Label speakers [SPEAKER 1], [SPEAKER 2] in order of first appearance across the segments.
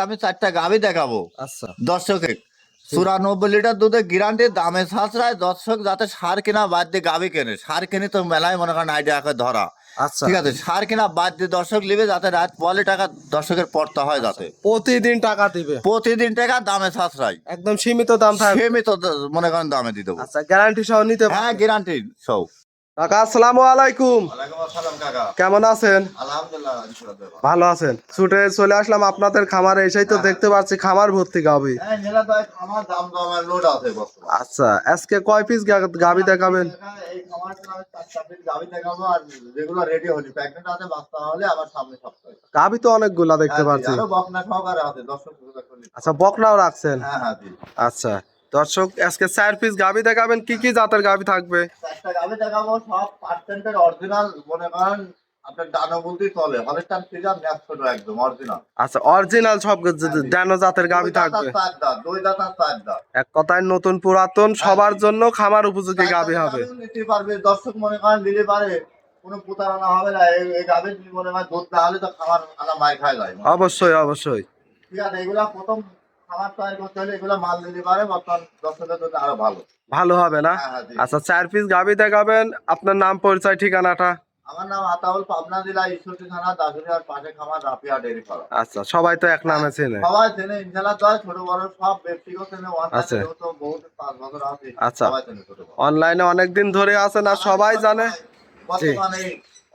[SPEAKER 1] আমি 4টা গাভী দেখাবো
[SPEAKER 2] আচ্ছা
[SPEAKER 1] দর্শকে। 94 লিটার দুধের গ্যারান্টি, দামে সাশ্রয়। দর্শক যাতে সার কিনা বাদ দিয়ে গাভী কেনে, সার কিনে তো মেলায় মনে করেন আইডিয়া করে ধরা।
[SPEAKER 2] আচ্ছা
[SPEAKER 1] ঠিক আছে, সার কিনা বাদ দিয়ে দর্শক নিবে যাতে রাত পলে টাকা দর্শকের পড়তে হয়, যাতে
[SPEAKER 2] প্রতিদিন টাকা দিবে,
[SPEAKER 1] প্রতিদিন টাকা দামে সাশ্রয়,
[SPEAKER 2] একদম সীমিত দাম থাকবে।
[SPEAKER 1] সীমিত মনে করেন দামে দিয়ে দেবো।
[SPEAKER 2] আচ্ছা গ্যারান্টি সহ নিতে
[SPEAKER 1] হ্যাঁ,
[SPEAKER 2] পারবে।
[SPEAKER 1] গ্যারান্টি সব।
[SPEAKER 2] কাকা আসসালামু আলাইকুম,
[SPEAKER 1] ওয়ালাইকুম আসসালাম কাকা।
[SPEAKER 2] কেমন আছেন?
[SPEAKER 1] আলহামদুলিল্লাহ, ইনশাআল্লাহ।
[SPEAKER 2] ভালো আছেন? ছুটে চলে আসলাম আপনাদের খামারে, এসেই তো দেখতে পাচ্ছি খামার ভর্তি গাভী।
[SPEAKER 1] হ্যাঁ, মেলা তো আমার দাম দামের লোড আছে বর্তমানে।
[SPEAKER 2] আচ্ছা আজকে কয় পিস গাভী দেখাবেন?
[SPEAKER 1] এই খামারটা আমি 4টা পিস গাভী দেখাবো, আর যেগুলো রেডি হলি প্যাকেট আছে, বাচ্চা হলে আবার সামনে সপ্তাহে।
[SPEAKER 2] গাভী তো অনেকগুলা দেখতে
[SPEAKER 1] হ্যাঁ জি,
[SPEAKER 2] পাচ্ছি।
[SPEAKER 1] আরো বকনা সহকারে আছে, দর্শক দেখুন।
[SPEAKER 2] আচ্ছা বকনাও রাখছেন?
[SPEAKER 1] হ্যাঁ হ্যাঁ জি।
[SPEAKER 2] আচ্ছা দর্শক আজকে 4 পিস গাভী দেখাবেন, কি কি জাতের গাভী থাকবে?
[SPEAKER 1] 4টা গাভী দেখাবো, সব পার্সেন্টের অরিজিনাল, মনে করেন আপনার ডানো বলতেই চলে। হলস্টাইন ফ্রিজিয়ান ম্যাচ ছোট, একদম অরিজিনাল।
[SPEAKER 2] আচ্ছা অরিজিনাল সব ড্যানো জাতের গাভী থাকবে।
[SPEAKER 1] দুই দাঁত আর 4 দাঁত।
[SPEAKER 2] এক কথায় নতুন পুরাতন সবার জন্য খামার উপযোগী গাভী হবে।
[SPEAKER 1] নিতে পারবে দর্শক, মনে করেন দিলে পারে, কোনো প্রতারণা হবে না। এই গাভী মনে করেন দুধ না হলে তো খামার আলা মাই খাই যায়।
[SPEAKER 2] অবশ্যই অবশ্যই।
[SPEAKER 1] ঠিক আছে, এগুলা প্রথম খামার তৈরি করতে হলে এগুলা মাল দিতে পারে, বর্তমান দর্শকের জন্য আরো ভালো
[SPEAKER 2] ভালো হবে না?
[SPEAKER 1] হ্যাঁ হ্যাঁ জি।
[SPEAKER 2] আচ্ছা 4 পিস গাভী দেখাবেন, আপনার নাম পরিচয় ঠিকানাটা?
[SPEAKER 1] আমার নাম আতাউল, পাবনা জেলা ঈশ্বরদী থানা দাসুরিয়ার পাশে খামার, রাফিয়া ডেইরি ফার্ম।
[SPEAKER 2] আচ্ছা সবাই তো এক নামে চেনে।
[SPEAKER 1] সবাই চেনে ইনশাআল্লাহ, তো ছোট বড় সব ব্যক্তিগত চেনে।
[SPEAKER 2] আচ্ছা।
[SPEAKER 1] অনলাইনে তো বহুত 5 বছর আছে।
[SPEAKER 2] আচ্ছা।
[SPEAKER 1] সবাই চেনে ছোট বড়।
[SPEAKER 2] অনলাইনে অনেকদিন ধরে আছেন আর সবাই জানে।
[SPEAKER 1] বর্তমানে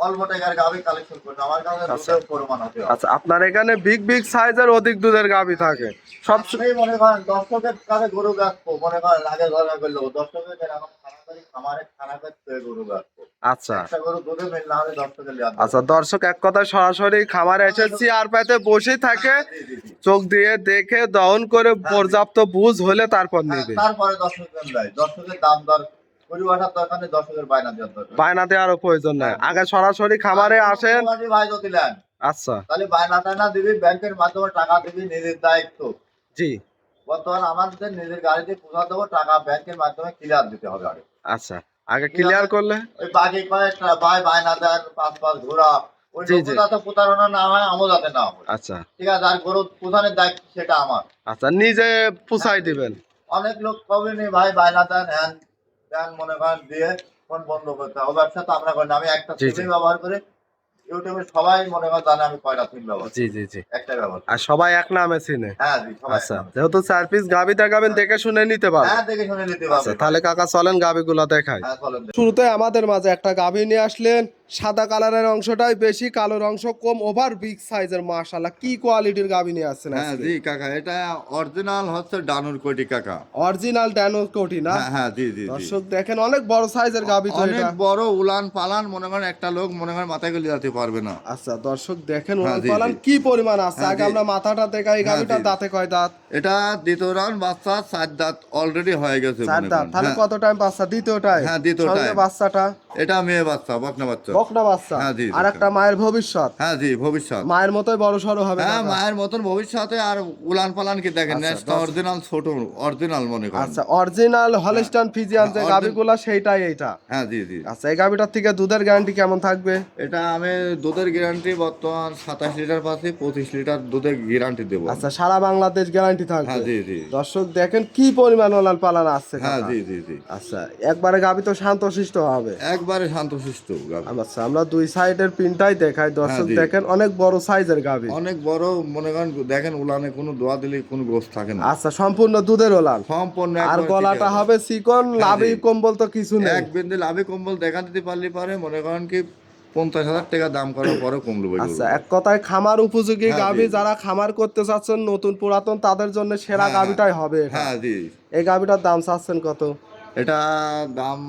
[SPEAKER 1] অল্প টাকার গাভী কালেকশন করতে আমার কাছে দুধের পরিমাণ আছে।
[SPEAKER 2] আচ্ছা আপনার এখানে বিগ বিগ সাইজের অধিক দুধের গাভী থাকে সব।
[SPEAKER 1] এই মনে করেন দর্শকের কাছে গরু রাখবো, মনে করেন আগে ঘরে করলো দর্শকের এরকম খানাকারি খামারে খানা করতে গরু রাখবো।
[SPEAKER 2] আচ্ছা
[SPEAKER 1] একটা গরু দুধে মিল না হলে দর্শকের লিয়াদ হবে।
[SPEAKER 2] আচ্ছা দর্শক এক কথায় সরাসরি খামারে এসেছি আর পাইতে বসে থাকে,
[SPEAKER 1] জি, জি, জি।
[SPEAKER 2] চোখ দিয়ে দেখে দহন করে পর্যাপ্ত বুঝ হলে তারপর
[SPEAKER 1] হ্যাঁ,
[SPEAKER 2] নিবে।
[SPEAKER 1] তারপরে দর্শকের দেয়, দর্শকের দাম দর গরু আসার দরকার নেই, দর্শকের বায়না দেওয়ার দরকার নেই।
[SPEAKER 2] বায়না দেওয়ারও প্রয়োজন নাই, আগে সরাসরি খামারে আসেন।
[SPEAKER 1] ভাই যদি নেন
[SPEAKER 2] আচ্ছা
[SPEAKER 1] তাহলে বায়না টায়না দিবি, ব্যাংকের মাধ্যমে টাকা দিবি, নিজের দায়িত্ব।
[SPEAKER 2] জি।
[SPEAKER 1] বর্তমানে আমাদের নিজের গাড়িতে পৌঁছা দেবো, টাকা ব্যাংকের মাধ্যমে ক্লিয়ার দিতে হবে আগে।
[SPEAKER 2] আচ্ছা আগে ক্লিয়ার করলে
[SPEAKER 1] ওই বাকি কয়েকটা বায়না দেন, 5 ঘোরা, ওই
[SPEAKER 2] জি, জি।
[SPEAKER 1] লোকটা তো প্রতারণা না হয়, আমও যাতে না হয়।
[SPEAKER 2] আচ্ছা
[SPEAKER 1] ঠিক আছে, আর গরু প্রধানের দায়িত্ব সেটা আমার।
[SPEAKER 2] আচ্ছা নিজে পুষাই দিবেন।
[SPEAKER 1] অনেক লোক কবে নেই ভাই বায়না দেন, হ্যান দেন, মনে করেন দিয়ে ফোন বন্ধ করতে হবে। ব্যবসা তো আমরা করি না, আমি একটা
[SPEAKER 2] জি, জি।
[SPEAKER 1] সিম ব্যবহার করে ইউটিউবে সবাই মনে করেন জানে আমি কয়টা সিম ব্যবহার করি।
[SPEAKER 2] জি জি জি।
[SPEAKER 1] একটা ব্যবহার করি।
[SPEAKER 2] আর সবাই এক নামে চিনে।
[SPEAKER 1] হ্যাঁ জি, সবাই
[SPEAKER 2] আচ্ছা
[SPEAKER 1] এক নামে।
[SPEAKER 2] যেহেতু 4 পিস গাভী দেখাবেন দেখে শুনে নিতে পারবেন।
[SPEAKER 1] হ্যাঁ, দেখে শুনে নিতে
[SPEAKER 2] আচ্ছা
[SPEAKER 1] পারবে।
[SPEAKER 2] তাহলে কাকা চলেন গাভীগুলো দেখাই।
[SPEAKER 1] হ্যাঁ চলেন।
[SPEAKER 2] শুরুতে আমাদের মাঝে একটা গাভী নিয়ে আসলেন, সাদা কালারের অংশটাই বেশি, কালোর অংশ কম, ওভার বিগ সাইজের। মাশাআল্লাহ কি কোয়ালিটির গাভী নিয়ে আসছেন
[SPEAKER 1] হ্যাঁ
[SPEAKER 2] আজকে?
[SPEAKER 1] জি কাকা, এটা অরিজিনাল হচ্ছে ডানুর কোটি কাকা।
[SPEAKER 2] অরিজিনাল ড্যানো কোটি না?
[SPEAKER 1] হ্যাঁ হ্যাঁ জি জি জি।
[SPEAKER 2] দর্শক দেখেন অনেক বড় সাইজের গাভী তো
[SPEAKER 1] অনেক
[SPEAKER 2] এটা।
[SPEAKER 1] বড় উলান পালান, মনে করেন একটা লোক মনে করেন মাথায় গেলে যেতে পারবে না।
[SPEAKER 2] আচ্ছা দর্শক দেখেন
[SPEAKER 1] হ্যাঁ,
[SPEAKER 2] ওলান
[SPEAKER 1] জি,
[SPEAKER 2] পালান
[SPEAKER 1] জি।
[SPEAKER 2] কি পরিমাণ আছে।
[SPEAKER 1] হ্যাঁ,
[SPEAKER 2] আগে
[SPEAKER 1] জি।
[SPEAKER 2] আমরা মাথাটা দেখাই,
[SPEAKER 1] হ্যাঁ,
[SPEAKER 2] গাভীটার
[SPEAKER 1] জি।
[SPEAKER 2] দাঁতে কয় দাঁত?
[SPEAKER 1] এটা দ্বিতীয় রাউন্ড বাচ্চা, 4 দাঁত অলরেডি হয়ে গেছে
[SPEAKER 2] 4
[SPEAKER 1] মনে
[SPEAKER 2] দাঁত।
[SPEAKER 1] করেন।
[SPEAKER 2] তাহলে
[SPEAKER 1] হ্যাঁ।
[SPEAKER 2] কত টাইম বাচ্চা? দ্বিতীয়টাই?
[SPEAKER 1] হ্যাঁ, দ্বিতীয়টাই।
[SPEAKER 2] সঙ্গে বাচ্চাটা
[SPEAKER 1] এটা মেয়ে বাচ্চা, বকনা বাচ্চা।
[SPEAKER 2] বকনা বাচ্চা।
[SPEAKER 1] হ্যাঁ, জি, জি,
[SPEAKER 2] আর একটা মায়ের ভবিষ্যৎ।
[SPEAKER 1] হ্যাঁ জি, ভবিষ্যৎ।
[SPEAKER 2] মায়ের মতোই বড় সড়ো হবে
[SPEAKER 1] হ্যাঁ,
[SPEAKER 2] কাকা।
[SPEAKER 1] মায়ের মতন ভবিষ্যতে। আর উলান পালান কি দেখেন,
[SPEAKER 2] আচ্ছা,
[SPEAKER 1] নেসটা অরিজিনাল ছোট, অরিজিনাল মনে করেন।
[SPEAKER 2] আচ্ছা অরিজিনাল হলস্টাইন ফ্রিজিয়ান যে
[SPEAKER 1] হ্যাঁ,
[SPEAKER 2] গাভীগুলা সেইটাই এইটা।
[SPEAKER 1] হ্যাঁ জি জি।
[SPEAKER 2] আচ্ছা এই গাভীটার থেকে দুধের গ্যারান্টি কেমন থাকবে?
[SPEAKER 1] এটা আমি দুধের গ্যারান্টি বর্তমান 27 লিটার পাচ্ছি, 25 লিটার দুধের গ্যারান্টি দেবো।
[SPEAKER 2] আচ্ছা সারা বাংলাদেশ গ্যারান্টি থাকবে।
[SPEAKER 1] হ্যাঁ জি জি।
[SPEAKER 2] দর্শক দেখেন কি পরিমাণ ওলান পালান আসছে
[SPEAKER 1] হ্যাঁ
[SPEAKER 2] কাকা।
[SPEAKER 1] জি জি জি।
[SPEAKER 2] আচ্ছা একবারে গাভী তো শান্তশিষ্ট হবে।
[SPEAKER 1] একবারে শান্তশিষ্ট গাভী।
[SPEAKER 2] আচ্ছা আমরা দুই সাইডের পিনটাই দেখাই, দর্শক
[SPEAKER 1] হ্যাঁ, জি।
[SPEAKER 2] দেখেন অনেক বড় সাইজের গাভী।
[SPEAKER 1] অনেক বড়, মনে করেন দেখেন উলানে কোনো দোয়া দিলে কোনো গোস থাকে না।
[SPEAKER 2] আচ্ছা সম্পূর্ণ দুধের ওলান।
[SPEAKER 1] সম্পূর্ণ
[SPEAKER 2] আর
[SPEAKER 1] একবারে
[SPEAKER 2] গলাটা
[SPEAKER 1] ঠিক আছে।
[SPEAKER 2] হবে চিকন,
[SPEAKER 1] হ্যাঁ,
[SPEAKER 2] লাভি
[SPEAKER 1] জি।
[SPEAKER 2] কম্বল তো কিছু নেই।
[SPEAKER 1] এক বিন্দু লাভে কম্বল দেখা দিতে পারলে পারে, মনে করেন কি 50,000 টাকা দাম করার পরে কমলো।
[SPEAKER 2] আচ্ছা এক কথায় খামার উপযোগী
[SPEAKER 1] হ্যাঁ,
[SPEAKER 2] গাভী,
[SPEAKER 1] জি।
[SPEAKER 2] যারা খামার করতে চাচ্ছেন নতুন পুরাতন তাদের জন্য সেরা
[SPEAKER 1] হ্যাঁ,
[SPEAKER 2] গাভীটাই হবে এটা।
[SPEAKER 1] হ্যাঁ জি।
[SPEAKER 2] এই গাভীটার দাম চাচ্ছেন কত?
[SPEAKER 1] এটা দাম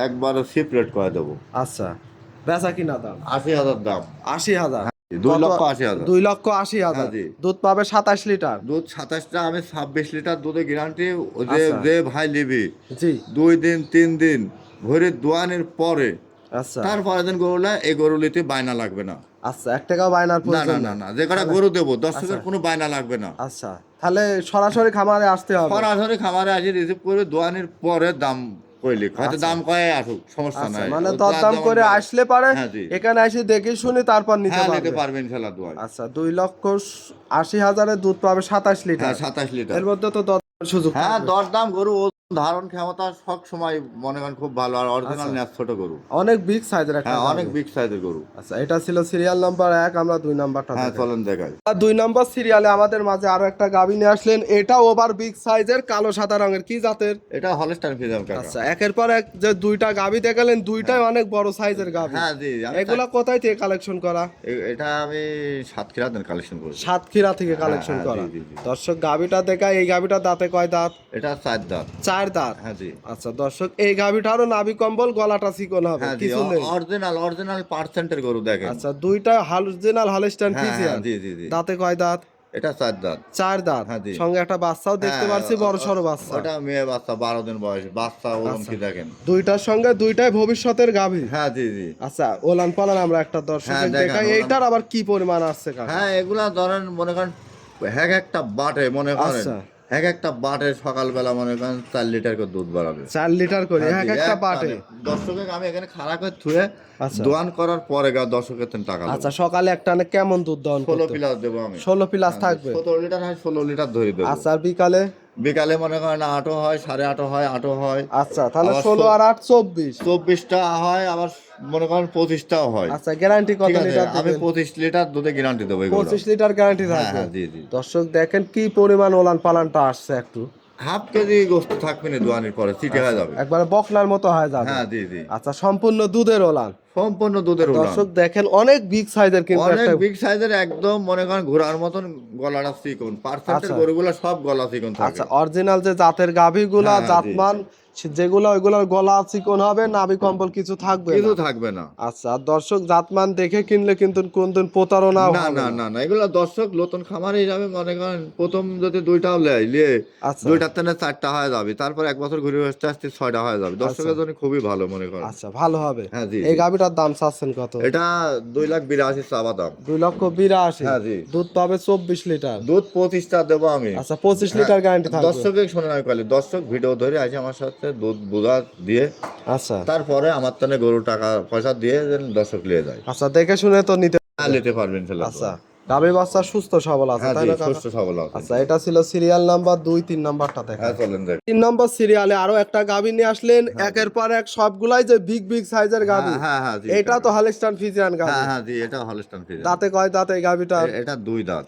[SPEAKER 1] একবার সেপারেট করে দেবো।
[SPEAKER 2] আচ্ছা বেচা কিনা দাম
[SPEAKER 1] 80,000 দাম।
[SPEAKER 2] 80,000।
[SPEAKER 1] 2,80,000।
[SPEAKER 2] 2,80,000।
[SPEAKER 1] হ্যাঁ, জি।
[SPEAKER 2] দুধ পাবে 27 লিটার।
[SPEAKER 1] দুধ 27টা, আমি 26 লিটার দুধে গ্যারান্টি। যে
[SPEAKER 2] আচ্ছা।
[SPEAKER 1] যে ভাই নিবি
[SPEAKER 2] জি
[SPEAKER 1] 2 দিন 3 দিন ভরে দোয়ানের পরে,
[SPEAKER 2] আচ্ছা
[SPEAKER 1] তারপরে দিন গরুলা এই গরু নিতে বায়না লাগবে না।
[SPEAKER 2] আচ্ছা 1 টাকাও বায়নার
[SPEAKER 1] না
[SPEAKER 2] প্রয়োজন
[SPEAKER 1] না না
[SPEAKER 2] নেই।
[SPEAKER 1] না, যে কটা গরু দেবো দর্শকের
[SPEAKER 2] আচ্ছা।
[SPEAKER 1] কোনো বায়না লাগবে না।
[SPEAKER 2] আচ্ছা তাহলে সরাসরি খামারে আসতে হবে।
[SPEAKER 1] সরাসরি খামারে আসি রিসিভ করে দোয়ানের পরে দাম কইলি হয়তো দাম কয়ে আসুক, সমস্যা
[SPEAKER 2] আচ্ছা
[SPEAKER 1] নাই।
[SPEAKER 2] মানে
[SPEAKER 1] ও
[SPEAKER 2] দরদাম
[SPEAKER 1] যেমন
[SPEAKER 2] করে
[SPEAKER 1] পারে।
[SPEAKER 2] আসলে পারে
[SPEAKER 1] হ্যাঁ জি,
[SPEAKER 2] এখানে এসে দেখে শুনে তারপর নিতে
[SPEAKER 1] হ্যাঁ নিতে
[SPEAKER 2] পারবে।
[SPEAKER 1] পারবেন ইনশাল্লাহ দোয়ায়।
[SPEAKER 2] আচ্ছা 2,80,000-এর দুধ পাবে 27
[SPEAKER 1] হ্যাঁ
[SPEAKER 2] লিটার।
[SPEAKER 1] 27 লিটার।
[SPEAKER 2] এর মধ্যে তো দরদামের সুযোগ
[SPEAKER 1] হ্যাঁ
[SPEAKER 2] থাকবে।
[SPEAKER 1] দরদাম গরু ও ধারণ ক্ষমতা সব সময় মনে করেন খুব ভালো, আর অরিজিনাল
[SPEAKER 2] আচ্ছা।
[SPEAKER 1] ন্যাস ছোট গরু।
[SPEAKER 2] অনেক বিগ সাইজের একটা
[SPEAKER 1] হ্যাঁ অনেক
[SPEAKER 2] গাভী।
[SPEAKER 1] বিগ সাইজের গরু।
[SPEAKER 2] আচ্ছা এটা ছিল সিরিয়াল নাম্বার 1, আমরা 2 নাম্বারটা
[SPEAKER 1] হ্যাঁ
[SPEAKER 2] দেখাই।
[SPEAKER 1] চলেন দেখাই।
[SPEAKER 2] আর 2 নাম্বার সিরিয়ালে আমাদের মাঝে আরো একটা গাভী নিয়ে আসলেন, এটা ওভার বিগ সাইজের কালো সাদা রঙের, কি জাতের?
[SPEAKER 1] এটা হলস্টাইন ফ্রিজিয়ান কাকা।
[SPEAKER 2] আচ্ছা একের পর এক যে দুইটা গাভী দেখালেন, দুইটাই অনেক বড় সাইজের গাভী।
[SPEAKER 1] হ্যাঁ জি
[SPEAKER 2] এগুলা কোথায় থেকে কালেকশন করা?
[SPEAKER 1] এটা আমি সাতক্ষীরা কালেকশন করেছি।
[SPEAKER 2] সাতক্ষীরা থেকে কালেকশন
[SPEAKER 1] হ্যাঁ,
[SPEAKER 2] করা।
[SPEAKER 1] জি, জি, জি।
[SPEAKER 2] দর্শক গাভীটা দেখায়, এই গাভীটা দাঁতে কয় দাঁত?
[SPEAKER 1] এটা 4 দাঁত।
[SPEAKER 2] 4 দাঁত।
[SPEAKER 1] হ্যাঁ জি,
[SPEAKER 2] আচ্ছা দর্শক এই গাভীটারও নাভি কম্বল, গলাটা চিকন হবে,
[SPEAKER 1] হ্যাঁ জি,
[SPEAKER 2] কিছু নেই।
[SPEAKER 1] অরিজিনাল পার্সেন্টের গরু দেখেন।
[SPEAKER 2] আচ্ছা দুইটা অরিজিনাল হলস্টাইন
[SPEAKER 1] হ্যাঁ
[SPEAKER 2] ফ্রিজিয়ান।
[SPEAKER 1] জি জি জি।
[SPEAKER 2] দাঁতে কয় দাঁত?
[SPEAKER 1] এটা 4 দাঁত।
[SPEAKER 2] 4 দাঁত।
[SPEAKER 1] হ্যাঁ, জি।
[SPEAKER 2] সঙ্গে একটা বাচ্চাও দেখতে
[SPEAKER 1] হ্যাঁ,
[SPEAKER 2] পারছি, বড় সড়ো বাচ্চা।
[SPEAKER 1] ওটা মেয়ে বাচ্চা 12 দিন বয়স বাচ্চা, ওজন
[SPEAKER 2] আচ্ছা।
[SPEAKER 1] কি দেখেন।
[SPEAKER 2] দুইটার সঙ্গে দুইটাই ভবিষ্যতের গাভী।
[SPEAKER 1] হ্যাঁ জি জি।
[SPEAKER 2] আচ্ছা ওলান পালান আমরা একটা দর্শক
[SPEAKER 1] হ্যাঁ, দেখান,
[SPEAKER 2] দেখাই,
[SPEAKER 1] ওলান।
[SPEAKER 2] এইটার আবার কি পরিমাণ আসছে কাকা?
[SPEAKER 1] হ্যাঁ এগুলা ধরেন মনে করেন একটা বাটে মনে করেন
[SPEAKER 2] আচ্ছা।
[SPEAKER 1] একটা বাটে সকালবেলা মনে করেন 4 লিটার করে দুধ বাড়াবে।
[SPEAKER 2] 4 লিটার করে
[SPEAKER 1] হ্যাঁ
[SPEAKER 2] এক
[SPEAKER 1] জি,
[SPEAKER 2] একটা
[SPEAKER 1] এক
[SPEAKER 2] পাটে।
[SPEAKER 1] টানে। দর্শকের আমি এখানে খাড়া করে থুয়ে
[SPEAKER 2] আচ্ছা।
[SPEAKER 1] দোয়ান করার পরে দর্শকের টাকা দেবো।
[SPEAKER 2] আচ্ছা সকালে একটা কেমন দুধ দহন
[SPEAKER 1] 16
[SPEAKER 2] করতে?
[SPEAKER 1] প্লাস দেবো আমি।
[SPEAKER 2] 16 প্লাস
[SPEAKER 1] হ্যাঁ,
[SPEAKER 2] থাকবে।
[SPEAKER 1] 17 লিটার হয় 16 লিটার ধরে দেবো।
[SPEAKER 2] আচ্ছা আর বিকালে?
[SPEAKER 1] বিকালে মনে করেন 8 হয়, 8.5 হয়, 8 হয়।
[SPEAKER 2] আচ্ছা তাহলে
[SPEAKER 1] আবার
[SPEAKER 2] 16 আর 8 24।
[SPEAKER 1] 24টা হয়, আবার মনে করেন 25টাও হয়।
[SPEAKER 2] আচ্ছা গ্যারান্টি কত
[SPEAKER 1] ঠিক আছে,
[SPEAKER 2] লিটার
[SPEAKER 1] আমি
[SPEAKER 2] দিবেন?
[SPEAKER 1] 25 লিটার দুধে গ্যারান্টি দেবো এগুলো।
[SPEAKER 2] 25 লিটার গ্যারান্টি
[SPEAKER 1] হ্যাঁ
[SPEAKER 2] থাকবে।
[SPEAKER 1] হ্যাঁ জি জি।
[SPEAKER 2] দর্শক দেখেন কি পরিমাণ ওলান পালানটা আসছে, একটু
[SPEAKER 1] হাফ কেজি গোস্ত থাকবে না দোয়ানির পরে চিটে হয়ে যাবে।
[SPEAKER 2] একবারে বকনার মতো হয়ে যাবে।
[SPEAKER 1] হ্যাঁ জি জি।
[SPEAKER 2] আচ্ছা সম্পূর্ণ দুধের ওলান।
[SPEAKER 1] সম্পূর্ণ দুধের উলান।
[SPEAKER 2] দর্শক দেখেন অনেক বিগ সাইজের, কিন্তু
[SPEAKER 1] অনেক
[SPEAKER 2] একটা
[SPEAKER 1] বিগ সাইজের, একদম মনে করেন ঘোড়ার মতন গলাটা চিকন। পার্সেন্টের
[SPEAKER 2] আচ্ছা।
[SPEAKER 1] গরুগুলো সব গলা চিকন থাকে।
[SPEAKER 2] আচ্ছা অরিজিনাল যে জাতের গাভীগুলা,
[SPEAKER 1] হ্যাঁ, জি।
[SPEAKER 2] জাতমান যেগুলো, ওইগুলোর গলা চিকন হবে, নাভি কম্বল কিছু থাকবে না।
[SPEAKER 1] কিছু থাকবে না।
[SPEAKER 2] আচ্ছা আর দর্শক জাতমান দেখে কিনলে কিন্তু কোনদিন প্রতারণা
[SPEAKER 1] না না না না, এগুলো দর্শক নতুন খামারে যাবে মনে করেন প্রথম যদি দুইটাও নিয়ে
[SPEAKER 2] আচ্ছা।
[SPEAKER 1] দুইটার থেকে 4টা হয়ে যাবে, তারপর এক বছর ঘুরে আসতে আসতে 6টা হয়ে যাবে। দর্শকের জন্য খুবই ভালো মনে করেন।
[SPEAKER 2] আচ্ছা ভালো হবে।
[SPEAKER 1] হ্যাঁ, জি,
[SPEAKER 2] এই
[SPEAKER 1] জি।
[SPEAKER 2] গাভীটার দাম চাচ্ছেন কত?
[SPEAKER 1] এটা 2,82,000 চাওয়া দাম।
[SPEAKER 2] 2,82,000।
[SPEAKER 1] হ্যাঁ, জি।
[SPEAKER 2] দুধ পাবে 24 লিটার।
[SPEAKER 1] দুধ 25টা দেবো আমি।
[SPEAKER 2] আচ্ছা 25 লিটার গ্যারান্টি থাকবে।
[SPEAKER 1] দর্শকের শোনেন আমি কালি দর্শক ভিডিও ধরে আসে আমার সাথে দুধ বুঝা দিয়ে,
[SPEAKER 2] আচ্ছা
[SPEAKER 1] তারপরে আমার তানে গরু টাকা পয়সা দিয়ে যেন দর্শক নিয়ে যায়।
[SPEAKER 2] আচ্ছা দেখে শুনে তো নিতে।
[SPEAKER 1] নিতে পারবেন ছেলে।
[SPEAKER 2] আচ্ছা গাভী বাচ্চা সুস্থ সবল আছে
[SPEAKER 1] হ্যাঁ
[SPEAKER 2] তাই
[SPEAKER 1] জি,
[SPEAKER 2] না কাকা?
[SPEAKER 1] সুস্থ সবল আছে।
[SPEAKER 2] আচ্ছা এটা ছিল সিরিয়াল নাম্বার 2, 3 নাম্বারটা দেখা।
[SPEAKER 1] হ্যাঁ চলেন দেখ।
[SPEAKER 2] 3 নম্বর সিরিয়ালে আরো একটা গাভী নিয়ে আসলেন, একের পর এক সবগুলাই যে বিগ বিগ সাইজের গাভী।
[SPEAKER 1] হ্যাঁ হ্যাঁ জি।
[SPEAKER 2] এটা তো হলস্টাইন ফ্রিজিয়ান গাভী।
[SPEAKER 1] হ্যাঁ হ্যাঁ জি, এটা হলস্টাইন ফ্রিজিয়ান।
[SPEAKER 2] দাঁতে কয় দাঁত এই গাভীটা?
[SPEAKER 1] এটা 2 দাঁত।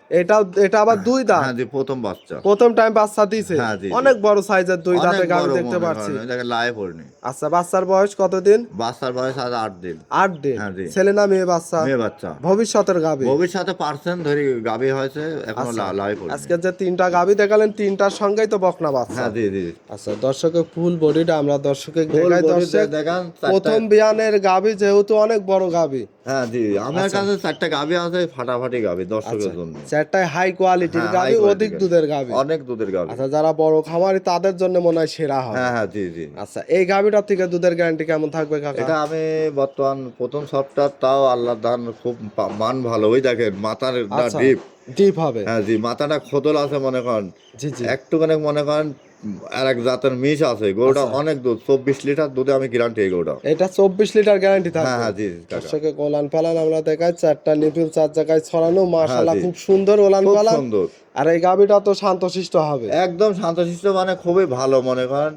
[SPEAKER 2] এটা আবার 2 দাঁত।
[SPEAKER 1] হ্যাঁ জি, প্রথম বাচ্চা।
[SPEAKER 2] প্রথম টাইম বাচ্চা দিছে।
[SPEAKER 1] হ্যাঁ, জি, জি।
[SPEAKER 2] অনেক বড় সাইজের 2 দাঁতের
[SPEAKER 1] অনেক
[SPEAKER 2] গাভী
[SPEAKER 1] বড়
[SPEAKER 2] দেখতে
[SPEAKER 1] মনে
[SPEAKER 2] পাচ্ছি।
[SPEAKER 1] করেন, এটাকে লাইভ পড়নি।
[SPEAKER 2] আচ্ছা বাচ্চার বয়স কতদিন?
[SPEAKER 1] বাচ্চার বয়স আজ 8 দিন।
[SPEAKER 2] 8 দিন।
[SPEAKER 1] হ্যাঁ, জি।
[SPEAKER 2] ছেলে না মেয়ে বাচ্চা?
[SPEAKER 1] মেয়ে বাচ্চা।
[SPEAKER 2] ভবিষ্যতের গাভী।
[SPEAKER 1] ভবিষ্যতে পার্সেন্ট ধরে গাবি হয়েছে, এখনো
[SPEAKER 2] আচ্ছা।
[SPEAKER 1] লাইভ পড়নি।
[SPEAKER 2] আজকে যে 3টা গাভী দেখালেন, 3টার সঙ্গেই তো বকনা বাচ্চা।
[SPEAKER 1] হ্যাঁ জি জি।
[SPEAKER 2] আচ্ছা দর্শকের ফুল বডিটা আমরা দর্শকের
[SPEAKER 1] ফুল
[SPEAKER 2] দেখাই।
[SPEAKER 1] body
[SPEAKER 2] দর্শক
[SPEAKER 1] দেখান,
[SPEAKER 2] প্রথম বিয়ানের গাভী যেহেতু অনেক বড় গাভী।
[SPEAKER 1] হ্যাঁ জি, আমার
[SPEAKER 2] আচ্ছা।
[SPEAKER 1] কাছে 4টা গাবি আছে, ফাটাফাটি গাবি দর্শকের জন্য।
[SPEAKER 2] চারটায় হাই কোয়ালিটির
[SPEAKER 1] হ্যাঁ,
[SPEAKER 2] গাভী,
[SPEAKER 1] high quality
[SPEAKER 2] অধিক
[SPEAKER 1] গাভী।
[SPEAKER 2] দুধের গাভী।
[SPEAKER 1] অনেক দুধের গাবি।
[SPEAKER 2] আচ্ছা যারা বড় খামারি তাদের জন্য মনে হয় সেরা হবে।
[SPEAKER 1] হ্যাঁ হ্যাঁ জি জি।
[SPEAKER 2] আচ্ছা এই গাভীটার থেকে দুধের গ্যারান্টি কেমন থাকবে কাকা?
[SPEAKER 1] এটা আমি বর্তমান প্রথম সপ্তাহ, তাও আল্লাহ দান খুব মান ভালো। ওই দেখেন মাথার
[SPEAKER 2] আচ্ছা
[SPEAKER 1] ডিপ।
[SPEAKER 2] ডিপ হবে।
[SPEAKER 1] হ্যাঁ জি, মাথাটা খোদল আছে মনে করেন,
[SPEAKER 2] জি জি।
[SPEAKER 1] একটুখানি মনে করেন আর এক জাতের মিশ আছে। গরুটা
[SPEAKER 2] আচ্ছা।
[SPEAKER 1] অনেক দুধ, 24 লিটার দুধে আমি গ্যারান্টি এই গরুটা।
[SPEAKER 2] এটা 24 লিটার গ্যারান্টি
[SPEAKER 1] হ্যাঁ
[SPEAKER 2] থাকবে।
[SPEAKER 1] হ্যাঁ জি কাকা।
[SPEAKER 2] দর্শকে ওলান পালান আমরা দেখাই, 4টা নিপিল 4 জায়গায় ছড়ানো, মাশাআল্লাহ
[SPEAKER 1] জি।
[SPEAKER 2] খুব সুন্দর ওলান
[SPEAKER 1] খুব
[SPEAKER 2] পালান।
[SPEAKER 1] সুন্দর,
[SPEAKER 2] আর এই গাভীটা তো শান্তশিষ্ট হবে।
[SPEAKER 1] একদম শান্তশিষ্ট, মানে খুবই ভালো মনে করেন।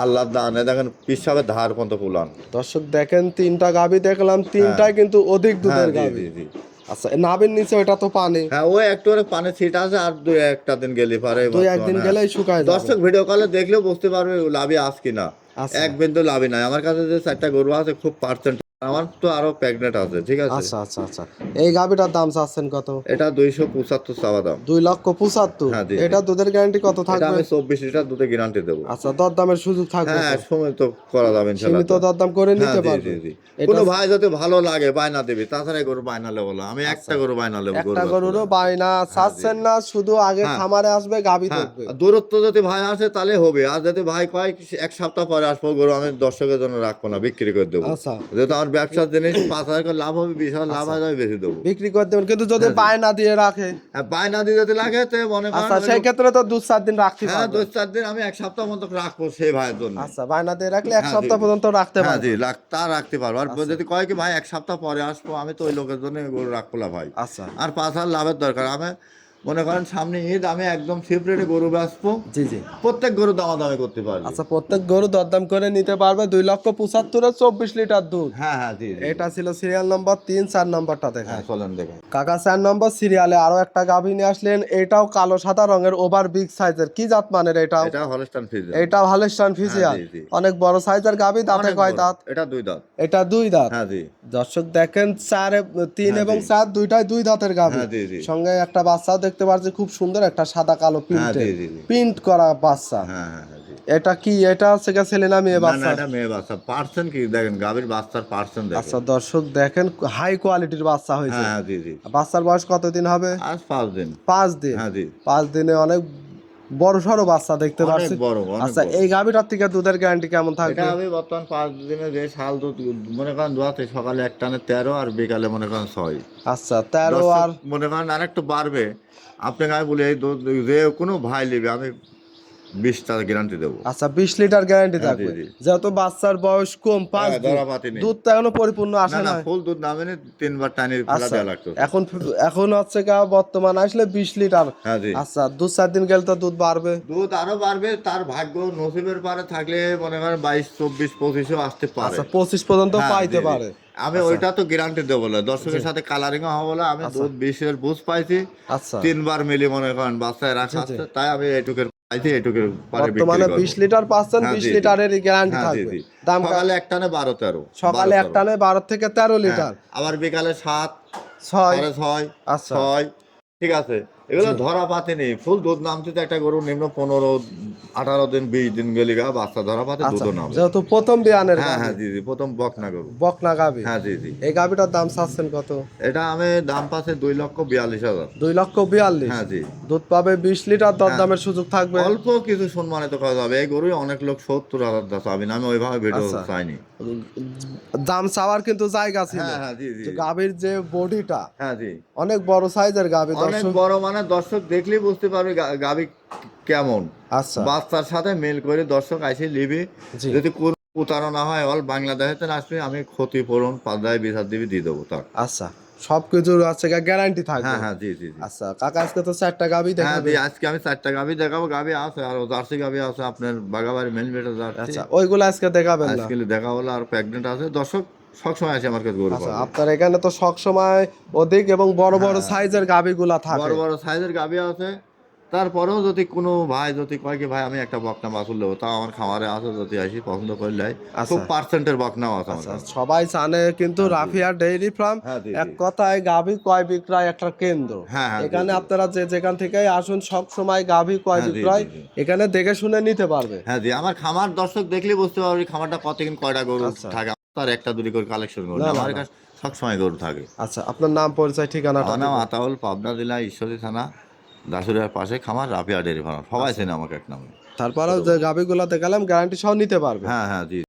[SPEAKER 1] আল্লাহ দানে দেখেন পিসাবের ধার পর্যন্ত পুলান।
[SPEAKER 2] দর্শক দেখেন 3টা গাভী দেখলাম, 3টাই কিন্তু অধিক
[SPEAKER 1] হ্যাঁ
[SPEAKER 2] দুধের
[SPEAKER 1] জি
[SPEAKER 2] গাভী।
[SPEAKER 1] জি জি।
[SPEAKER 2] আচ্ছা নাভির নিচে ওটা তো পানি,
[SPEAKER 1] হ্যাঁ ওই একটু পানি ছিট আছে, আর দুই একটা দিন গেলে পারে।
[SPEAKER 2] 2-1 দিন গেলেই শুকায় যাবে।
[SPEAKER 1] দর্শক ভিডিও কলে দেখলেও বুঝতে পারবে লাভি আস কিনা।
[SPEAKER 2] আচ্ছা।
[SPEAKER 1] এক বিন্দু লাভি নাই। আমার কাছে যে 4টা গরু আছে খুব পার্সেন্ট, আমার তো আরো প্রেগনেন্ট আছে। ঠিক আছে।
[SPEAKER 2] আচ্ছা আচ্ছা আচ্ছা এই গাভীটার দাম চাচ্ছেন কত?
[SPEAKER 1] এটা 275 চাওয়া দাম।
[SPEAKER 2] 2,75,000।
[SPEAKER 1] হ্যাঁ, জি, জি।
[SPEAKER 2] এটা দুধের গ্যারান্টি কত
[SPEAKER 1] এটা
[SPEAKER 2] থাকবে?
[SPEAKER 1] আমি 24 লিটার দুধে গ্যারান্টি দেবো।
[SPEAKER 2] আচ্ছা দরদামের সুযোগ থাকবে
[SPEAKER 1] হ্যাঁ
[SPEAKER 2] তো?
[SPEAKER 1] সময় তো করা যাবে ইনশাআল্লাহ।
[SPEAKER 2] সীমিত দরদাম করে
[SPEAKER 1] হ্যাঁ,
[SPEAKER 2] নিতে
[SPEAKER 1] জি,
[SPEAKER 2] পারবে।
[SPEAKER 1] জি, জি।
[SPEAKER 2] এটা-
[SPEAKER 1] কোনো ভাই যদি ভালো লাগে বায়না দেবে, তাছাড়া গরু বায়না লেবো না। আমি একটা গরু বায়না লেবো।
[SPEAKER 2] একটা গরুরও বায়না চাচ্ছেন না, শুধু আগে
[SPEAKER 1] হ্যাঁ।
[SPEAKER 2] খামারে আসবে গাভী
[SPEAKER 1] হ্যাঁ,
[SPEAKER 2] দেখবে।
[SPEAKER 1] দূরত্ব যদি ভাই আসে তাহলে হবে। আর যদি ভাই কয় এক সপ্তাহ পরে আসবো, গরু আমি দর্শকের জন্য রাখবো না, বিক্রি করে দেবো।
[SPEAKER 2] আচ্ছা।
[SPEAKER 1] যেহেতু আমার ব্যবসার জিনিস 5,000 করে লাভ হবে, 20,000 লাভ হয় আমি বেশি দেবো।
[SPEAKER 2] বিক্রি করে দেবেন, কিন্তু যদি বায়না দিয়ে রাখে
[SPEAKER 1] হ্যাঁ, বায়না দিতে যদি লাগে তো মনে করেন
[SPEAKER 2] আচ্ছা সেই ক্ষেত্রে তো 2-4 দিন রাখতে
[SPEAKER 1] হ্যাঁ
[SPEAKER 2] পারবেন।
[SPEAKER 1] 2-4 দিন আমি 1 সপ্তাহ মতো রাখবো সেই ভাইয়ের জন্য।
[SPEAKER 2] আচ্ছা বায়না দিয়ে রাখলে 1
[SPEAKER 1] হ্যাঁ,
[SPEAKER 2] সপ্তাহ
[SPEAKER 1] জি।
[SPEAKER 2] পর্যন্ত রাখতে
[SPEAKER 1] হ্যাঁ জি,
[SPEAKER 2] পারবেন।
[SPEAKER 1] তা রাখতে পারবো। আর যদি কয় কি ভাই 1 সপ্তাহ পরে আসবো, আমি তো ওই লোকের জন্য গরু রাখবো না ভাই।
[SPEAKER 2] আচ্ছা
[SPEAKER 1] আর 5,000 লাভের দরকার। আমি মনে করেন সামনে ঈদ, আমি একদম সেপারেটে গরু বেচবো,
[SPEAKER 2] জি জি।
[SPEAKER 1] প্রত্যেক গরু দামাদামি করতে পারবি।
[SPEAKER 2] আচ্ছা প্রত্যেক গরু দরদাম করে নিতে পারবে। 2,75,000 24 লিটার দুধ।
[SPEAKER 1] হ্যাঁ হ্যাঁ জি জি।
[SPEAKER 2] এটা ছিল সিরিয়াল নম্বর 3, 4 নম্বরটা
[SPEAKER 1] হ্যাঁ
[SPEAKER 2] দেখায়।
[SPEAKER 1] চলেন দেখেন।
[SPEAKER 2] কাকা 4 নম্বর সিরিয়ালে আরো একটা গাভী নিয়ে আসলেন, এটাও কালো সাদা রঙের ওভার বিগ সাইজের, কি জাত মানের এটাও?
[SPEAKER 1] এটা হলস্টাইন ফ্রিজিয়ান।
[SPEAKER 2] এটাও হলস্টাইন ফ্রিজিয়ান,
[SPEAKER 1] জি, জি।
[SPEAKER 2] অনেক বড় সাইজের গাভী। দাঁতে
[SPEAKER 1] অনেক
[SPEAKER 2] কয়
[SPEAKER 1] বড়।
[SPEAKER 2] দাঁত?
[SPEAKER 1] এটা 2 দাঁত।
[SPEAKER 2] এটা 2 দাঁত।
[SPEAKER 1] হ্যাঁ জি।
[SPEAKER 2] দর্শক দেখেন 3
[SPEAKER 1] হ্যাঁ,
[SPEAKER 2] এবং
[SPEAKER 1] জি।
[SPEAKER 2] 4 দুইটাই 2 দাঁতের গাভী।
[SPEAKER 1] হ্যাঁ, জি, জি।
[SPEAKER 2] সঙ্গে একটা বাচ্চাও দেখতে পাচ্ছি, খুব সুন্দর একটা সাদা কালো
[SPEAKER 1] হ্যাঁ
[SPEAKER 2] প্রিন্টে
[SPEAKER 1] জি জি জি।
[SPEAKER 2] প্রিন্ট করা বাচ্চা।
[SPEAKER 1] হ্যাঁ হ্যাঁ হ্যাঁ জি।
[SPEAKER 2] এটা কি, এটা হচ্ছে কি ছেলে না মেয়ে
[SPEAKER 1] না না,
[SPEAKER 2] বাচ্চা?
[SPEAKER 1] এটা মেয়ে বাচ্চা। পার্সেন্ট কি দেখেন, গাভীর বাচ্চার পার্সেন্ট দেখেন।
[SPEAKER 2] আচ্ছা দর্শক দেখেন হাই কোয়ালিটির বাচ্চা হয়েছে।
[SPEAKER 1] হ্যাঁ হ্যাঁ জি জি।
[SPEAKER 2] বাচ্চার বয়স কতদিন হবে?
[SPEAKER 1] আজ 5 দিন।
[SPEAKER 2] 5 দিন।
[SPEAKER 1] হ্যাঁ জি।
[SPEAKER 2] 5 দিনে অনেক বড় সড়ো বাচ্চা দেখতে
[SPEAKER 1] অনেক
[SPEAKER 2] পাচ্ছি।
[SPEAKER 1] বড়, অনেক
[SPEAKER 2] আচ্ছা
[SPEAKER 1] বড়।
[SPEAKER 2] এই গাভীটার থেকে দুধের গ্যারান্টি কেমন
[SPEAKER 1] এটা
[SPEAKER 2] থাকবে?
[SPEAKER 1] আমি বর্তমান 5 দিনে যে শাল দুধ মনে করেন দোয়াতে, সকালে 1 টানে 13 আর বিকালে মনে করেন 6।
[SPEAKER 2] আচ্ছা 13
[SPEAKER 1] দর্শক
[SPEAKER 2] আর
[SPEAKER 1] মনে করেন আর একটু বাড়বে। আপনাকে আমি বলি এই দুধ যে কোনো ভাই নেবে, আমি 20 টাকা গ্যারান্টি দেবো।
[SPEAKER 2] আচ্ছা 20 লিটার গ্যারান্টি
[SPEAKER 1] হ্যাঁ,
[SPEAKER 2] থাকবে।
[SPEAKER 1] জি, জি।
[SPEAKER 2] যেহেতু বাচ্চার বয়স কম 5
[SPEAKER 1] হ্যাঁ,
[SPEAKER 2] দিন,
[SPEAKER 1] ধরাপাতি নেই।
[SPEAKER 2] দুধ তো এখনো পরিপূর্ণ
[SPEAKER 1] না
[SPEAKER 2] আসে
[SPEAKER 1] না,
[SPEAKER 2] না।
[SPEAKER 1] ফুল দুধ নামে 3 বার টানি ফেলা
[SPEAKER 2] আচ্ছা
[SPEAKER 1] দেওয়া লাগতো।
[SPEAKER 2] এখন হচ্ছে কি বর্তমান আসলে 20 লিটার।
[SPEAKER 1] হ্যাঁ জি।
[SPEAKER 2] আচ্ছা 2-4 দিন গেলে তো দুধ বাড়বে।
[SPEAKER 1] দুধ আরো বাড়বে, তার ভাগ্য নসিবের পারে থাকলে মনে করেন 22, 24, 25ও আসতে পারে।
[SPEAKER 2] আচ্ছা 25 পর্যন্ত
[SPEAKER 1] হ্যাঁ,
[SPEAKER 2] পাইতে
[SPEAKER 1] জি, জি।
[SPEAKER 2] পারে।
[SPEAKER 1] আমি ওইটা তো গ্যারান্টি দেবো না, দর্শকের সাথে কালারিং হবে বলে আমি দুধ 20-এর বুঝ পাইছি।
[SPEAKER 2] আচ্ছা
[SPEAKER 1] 3 বার মিলি মনে করেন বাচ্চায় রাখা
[SPEAKER 2] জি, জি।
[SPEAKER 1] আছে, তাই আমি এইটুকের পাইছি, এইটুকের পারে বিক্রি
[SPEAKER 2] বর্তমানে
[SPEAKER 1] করবো।
[SPEAKER 2] 20 লিটার পাচ্ছেন,
[SPEAKER 1] হ্যাঁ,
[SPEAKER 2] 20
[SPEAKER 1] জি, জি।
[SPEAKER 2] লিটারের গ্যারান্টি
[SPEAKER 1] হ্যাঁ জি
[SPEAKER 2] থাকবে।
[SPEAKER 1] জি।
[SPEAKER 2] দাম
[SPEAKER 1] সকালে 1 টানে 12-13।
[SPEAKER 2] সকালে
[SPEAKER 1] 12-13
[SPEAKER 2] এক টানে 12 থেকে 13 লিটার।
[SPEAKER 1] আবার বিকালে 7,
[SPEAKER 2] 6
[SPEAKER 1] 6:30,
[SPEAKER 2] আচ্ছা
[SPEAKER 1] 6। ঠিক আছে, এগুলো ধরা পাতি নেই। ফুল দুধ নামতে তো একটা গরু নিম্ন 15, 18 দিন 20 দিন গেলে গা বাচ্চা ধরা পাতে
[SPEAKER 2] আচ্ছা
[SPEAKER 1] দুধও নামে।
[SPEAKER 2] যেহেতু প্রথম বিয়ানের
[SPEAKER 1] হ্যাঁ
[SPEAKER 2] গাভী,
[SPEAKER 1] হ্যাঁ জি জি, প্রথম বকনা গরু।
[SPEAKER 2] বকনা গাভী,
[SPEAKER 1] হ্যাঁ জি জি।
[SPEAKER 2] এই গাভীটার দাম চাচ্ছেন কত?
[SPEAKER 1] এটা আমি দাম পাচ্ছে 2,42,000।
[SPEAKER 2] 2,42,000।
[SPEAKER 1] হ্যাঁ জি।
[SPEAKER 2] দুধ পাবে 20 লিটার, দরদামের সুযোগ থাকবে।
[SPEAKER 1] অল্প কিছু সম্মানিত করা যাবে। এই গরুই অনেক লোক 70,000 দাম চাবেন, আমি ওইভাবে ভিডিও
[SPEAKER 2] আচ্ছা।
[SPEAKER 1] চাইনি।
[SPEAKER 2] দাম চাওয়ার কিন্তু জায়গা ছিল।
[SPEAKER 1] হ্যাঁ হ্যাঁ জি জি।
[SPEAKER 2] যে গাভীর যে বডিটা
[SPEAKER 1] হ্যাঁ জি।
[SPEAKER 2] অনেক বড় সাইজের গাভী
[SPEAKER 1] অনেক
[SPEAKER 2] দর্শক।
[SPEAKER 1] বড়, মানে দর্শক দেখলেই বুঝতে পারবে গাভী কেমন।
[SPEAKER 2] আচ্ছা
[SPEAKER 1] বাচ্চার সাথে মেল করে দর্শক আইসে নিবি।
[SPEAKER 2] জি।
[SPEAKER 1] যদি কোন প্রতারণা হয়, অল বাংলাদেশে আসবে, আমি ক্ষতিপূরণ 5,000 দিবি দিয়ে দেবো তার।
[SPEAKER 2] আচ্ছা সবকিছুর আছে গ্যারান্টি থাকবে।
[SPEAKER 1] হ্যাঁ হ্যাঁ জি জি জি।
[SPEAKER 2] আচ্ছা কাকা আজকে তো 4টা গাভী
[SPEAKER 1] হ্যাঁ
[SPEAKER 2] দেখাবে।
[SPEAKER 1] জি, আজকে আমি 4টা গাভী দেখাবো। গাভী আছে আর জার্সি গাভী আছে, আপনার বাগাবাড়ি মেন বেটার জার্সি।
[SPEAKER 2] আচ্ছা ওইগুলো আজকে দেখাবেন না?
[SPEAKER 1] আজকে দেখা হলো, আর প্রেগনেন্ট আছে। দর্শক সবসময় আসে আমার কাছে গরু
[SPEAKER 2] আচ্ছা
[SPEAKER 1] পাবে।
[SPEAKER 2] আপনার এখানে তো সব সময় অধিক এবং বড় বড়
[SPEAKER 1] হ্যাঁ।
[SPEAKER 2] সাইজের গাভীগুলা থাকে।
[SPEAKER 1] বড় বড় সাইজের গাভী আছে। তারপরেও যদি কোনো ভাই যদি কয় কি ভাই আমি একটা বকনা বাছুর নেবো, তাও আমার খামারে আছে, যদি আসি পছন্দ করলে
[SPEAKER 2] আচ্ছা।
[SPEAKER 1] খুব পার্সেন্টের বকনাও আছে আমার
[SPEAKER 2] আচ্ছা
[SPEAKER 1] কাছে।
[SPEAKER 2] সবাই জানে কিন্তু রাফিয়া ডেইরি ফার্ম
[SPEAKER 1] হ্যাঁ, জি,
[SPEAKER 2] এক
[SPEAKER 1] জি।
[SPEAKER 2] কথায় গাভী ক্রয় বিক্রয় একটা কেন্দ্র।
[SPEAKER 1] হ্যাঁ, হ্যাঁ, জি,
[SPEAKER 2] এখানে
[SPEAKER 1] জি।
[SPEAKER 2] আপনারা যেখান থেকে আসুন সব সময় গাভী ক্রয়
[SPEAKER 1] হ্যাঁ, জি,
[SPEAKER 2] বিক্রয়
[SPEAKER 1] জি, জি।
[SPEAKER 2] এখানে দেখে শুনে নিতে পারবে।
[SPEAKER 1] হ্যাঁ জি, আমার খামার দর্শক দেখলে বুঝতে পারবি খামারটা কতদিন কয়টা গরু
[SPEAKER 2] আচ্ছা।
[SPEAKER 1] থাকে। তার একটা দুটি করে কালেকশন গরু
[SPEAKER 2] না,
[SPEAKER 1] না,
[SPEAKER 2] না,
[SPEAKER 1] আমার
[SPEAKER 2] না।
[SPEAKER 1] কাছে সবসময় গরু থাকে।
[SPEAKER 2] আচ্ছা আপনার নাম পরিচয় ঠিকানাটা
[SPEAKER 1] আমার নাম
[SPEAKER 2] দিবেন।
[SPEAKER 1] আতাউল, পাবনা জেলা ঈশ্বরদী থানা, দাসুরিয়ার পাশে খামার, রাফিয়া ডেয়ারি ফার্ম। সবাই চেনে আমাকে এক নামে।
[SPEAKER 2] তারপরেও যে গাভীগুলা দেখালাম গ্যারান্টি সহ নিতে পারবে।
[SPEAKER 1] হ্যাঁ হ্যাঁ জি।